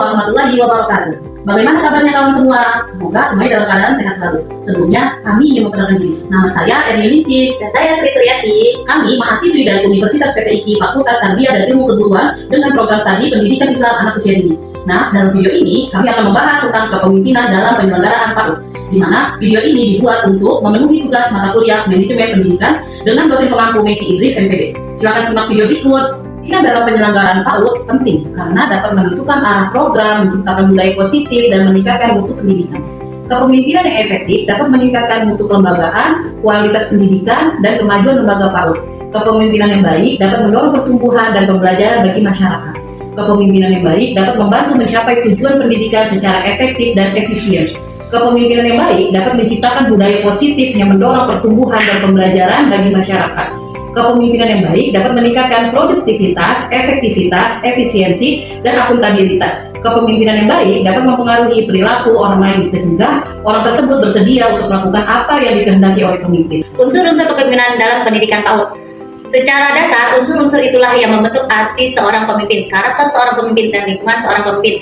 warahmatullahi wabarakatuh. Bagaimana kabarnya kawan semua? Semoga semuanya dalam keadaan sehat selalu. Sebelumnya, kami ingin memperkenalkan diri. Nama saya Ernie Linsip. Dan saya Sri Suryati. Kami mahasiswi dari Universitas PTIQ Fakultas Tarbiyah dan Ilmu Keguruan dengan program studi Pendidikan Islam Anak Usia Dini. Nah, dalam video ini kami akan membahas tentang kepemimpinan dalam penyelenggaraan PAUD, di mana video ini dibuat untuk memenuhi tugas mata kuliah Manajemen Pendidikan dengan dosen pengampu Meki Idris MPD. Silakan simak video berikut. Ini dalam penyelenggaraan PAUD penting karena dapat menentukan arah program, menciptakan budaya positif, dan meningkatkan mutu pendidikan. Kepemimpinan yang efektif dapat meningkatkan mutu kelembagaan, kualitas pendidikan, dan kemajuan lembaga PAUD. Kepemimpinan yang baik dapat mendorong pertumbuhan dan pembelajaran bagi masyarakat. Kepemimpinan yang baik dapat membantu mencapai tujuan pendidikan secara efektif dan efisien. Kepemimpinan yang baik dapat menciptakan budaya positif yang mendorong pertumbuhan dan pembelajaran bagi masyarakat. Kepemimpinan yang baik dapat meningkatkan produktivitas, efektivitas, efisiensi, dan akuntabilitas. Kepemimpinan yang baik dapat mempengaruhi perilaku orang lain sehingga orang tersebut bersedia untuk melakukan apa yang dikehendaki oleh pemimpin. Unsur-unsur kepemimpinan dalam pendidikan PAUD. Secara dasar, unsur-unsur itulah yang membentuk arti seorang pemimpin, karakter seorang pemimpin, dan lingkungan seorang pemimpin.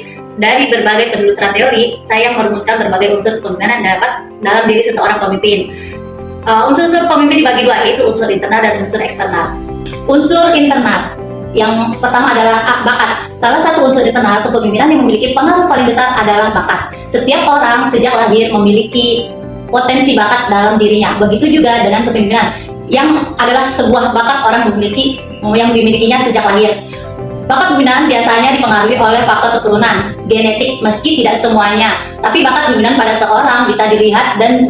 Dari berbagai penelusuran teori, saya merumuskan berbagai unsur kepemimpinan yang dapat dalam diri seseorang pemimpin. Unsur-unsur pemimpin dibagi dua, yaitu unsur internal dan unsur eksternal. Unsur internal yang pertama adalah bakat. Salah satu unsur internal kepemimpinan yang memiliki pengaruh paling besar adalah bakat. Setiap orang sejak lahir memiliki potensi bakat dalam dirinya. Begitu juga dengan kepemimpinan yang adalah sebuah bakat orang yang dimilikinya sejak lahir. Bakat kepemimpinan biasanya dipengaruhi oleh faktor keturunan, genetik, meski tidak semuanya. Tapi bakat kepemimpinan pada seorang bisa dilihat dan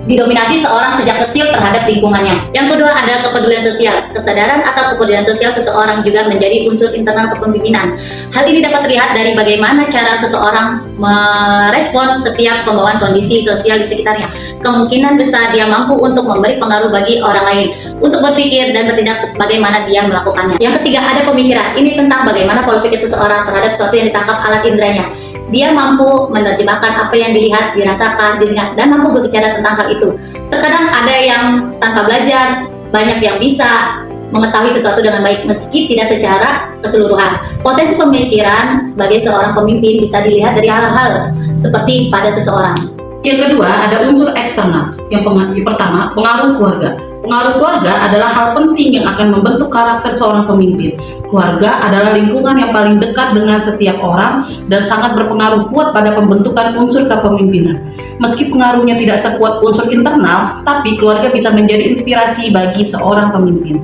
didominasi seorang sejak kecil terhadap lingkungannya. Yang kedua ada kepedulian sosial. Kesadaran atau kepedulian sosial seseorang juga menjadi unsur internal kepemimpinan. Hal ini dapat terlihat dari bagaimana cara seseorang merespon setiap pembawaan kondisi sosial di sekitarnya. Kemungkinan besar dia mampu untuk memberi pengaruh bagi orang lain, untuk berpikir dan bertindak sebagaimana dia melakukannya. Yang ketiga ada pemikiran. Ini tentang bagaimana pola pikir seseorang terhadap sesuatu yang ditangkap alat inderanya. Dia mampu menerjemahkan apa yang dilihat, dirasakan, didengar, dan mampu berbicara tentang hal itu. Terkadang ada yang tanpa belajar, banyak yang bisa mengetahui sesuatu dengan baik meski tidak secara keseluruhan. Potensi pemikiran sebagai seorang pemimpin bisa dilihat dari hal-hal seperti pada seseorang. Yang kedua ada unsur eksternal. Yang pertama, pengaruh keluarga. Pengaruh keluarga adalah hal penting yang akan membentuk karakter seorang pemimpin. Keluarga adalah lingkungan yang paling dekat dengan setiap orang dan sangat berpengaruh kuat pada pembentukan unsur kepemimpinan. Meski pengaruhnya tidak sekuat unsur internal, tapi keluarga bisa menjadi inspirasi bagi seorang pemimpin.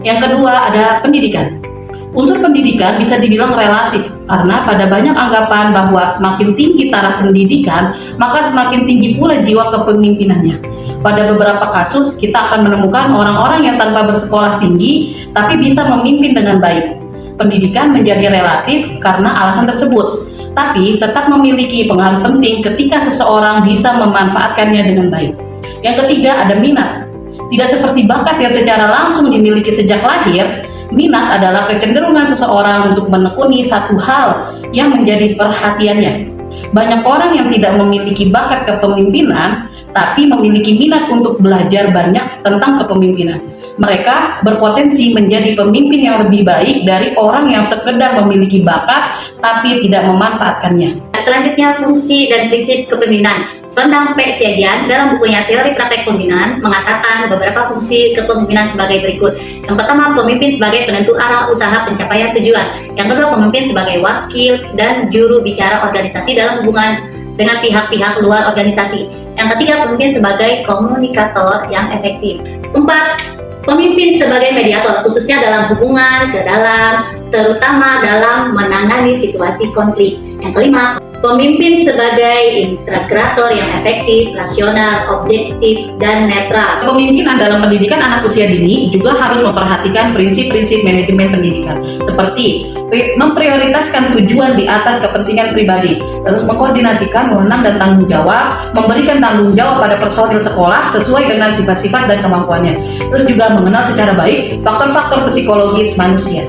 Yang kedua ada pendidikan. Unsur pendidikan bisa dibilang relatif karena pada banyak anggapan bahwa semakin tinggi taraf pendidikan, maka semakin tinggi pula jiwa kepemimpinannya. Pada beberapa kasus, kita akan menemukan orang-orang yang tanpa bersekolah tinggi, tapi bisa memimpin dengan baik. Pendidikan menjadi relatif karena alasan tersebut, tapi tetap memiliki pengaruh penting ketika seseorang bisa memanfaatkannya dengan baik. Yang ketiga ada minat. Tidak seperti bakat yang secara langsung dimiliki sejak lahir, minat adalah kecenderungan seseorang untuk menekuni satu hal yang menjadi perhatiannya. Banyak orang yang tidak memiliki bakat kepemimpinan, tapi memiliki minat untuk belajar banyak tentang kepemimpinan. Mereka berpotensi menjadi pemimpin yang lebih baik dari orang yang sekedar memiliki bakat tapi tidak memanfaatkannya. Selanjutnya, fungsi dan prinsip kepemimpinan. Sondang P. Siagian dalam bukunya Teori Praktek Kepemimpinan mengatakan beberapa fungsi kepemimpinan sebagai berikut. Yang pertama, pemimpin sebagai penentu arah usaha pencapaian tujuan. Yang kedua, pemimpin sebagai wakil dan juru bicara organisasi dalam hubungan dengan pihak-pihak luar organisasi. Yang ketiga, pemimpin sebagai komunikator yang efektif. Keempat, pemimpin sebagai mediator, khususnya dalam hubungan ke dalam, terutama dalam menangani situasi konflik. Yang kelima, pemimpin sebagai integrator yang efektif, rasional, objektif, dan netral. Kepemimpinan dalam pendidikan anak usia dini juga harus memperhatikan prinsip-prinsip manajemen pendidikan, seperti memprioritaskan tujuan di atas kepentingan pribadi, terus mengkoordinasikan wewenang dan tanggung jawab, memberikan tanggung jawab pada personil sekolah sesuai dengan sifat-sifat dan kemampuannya, terus juga mengenal secara baik faktor-faktor psikologis manusia.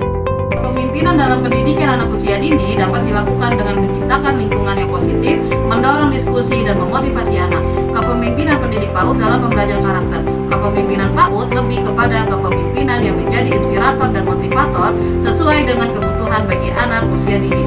Kepemimpinan dalam pendidikan anak usia dini dapat dilakukan dengan menciptakan lingkungan yang positif, mendorong diskusi dan memotivasi anak. Kepemimpinan pendidik PAUD dalam pembelajaran karakter. Kepemimpinan PAUD lebih kepada kepemimpinan yang menjadi inspirator dan motivator sesuai dengan kebutuhan bagi anak usia dini.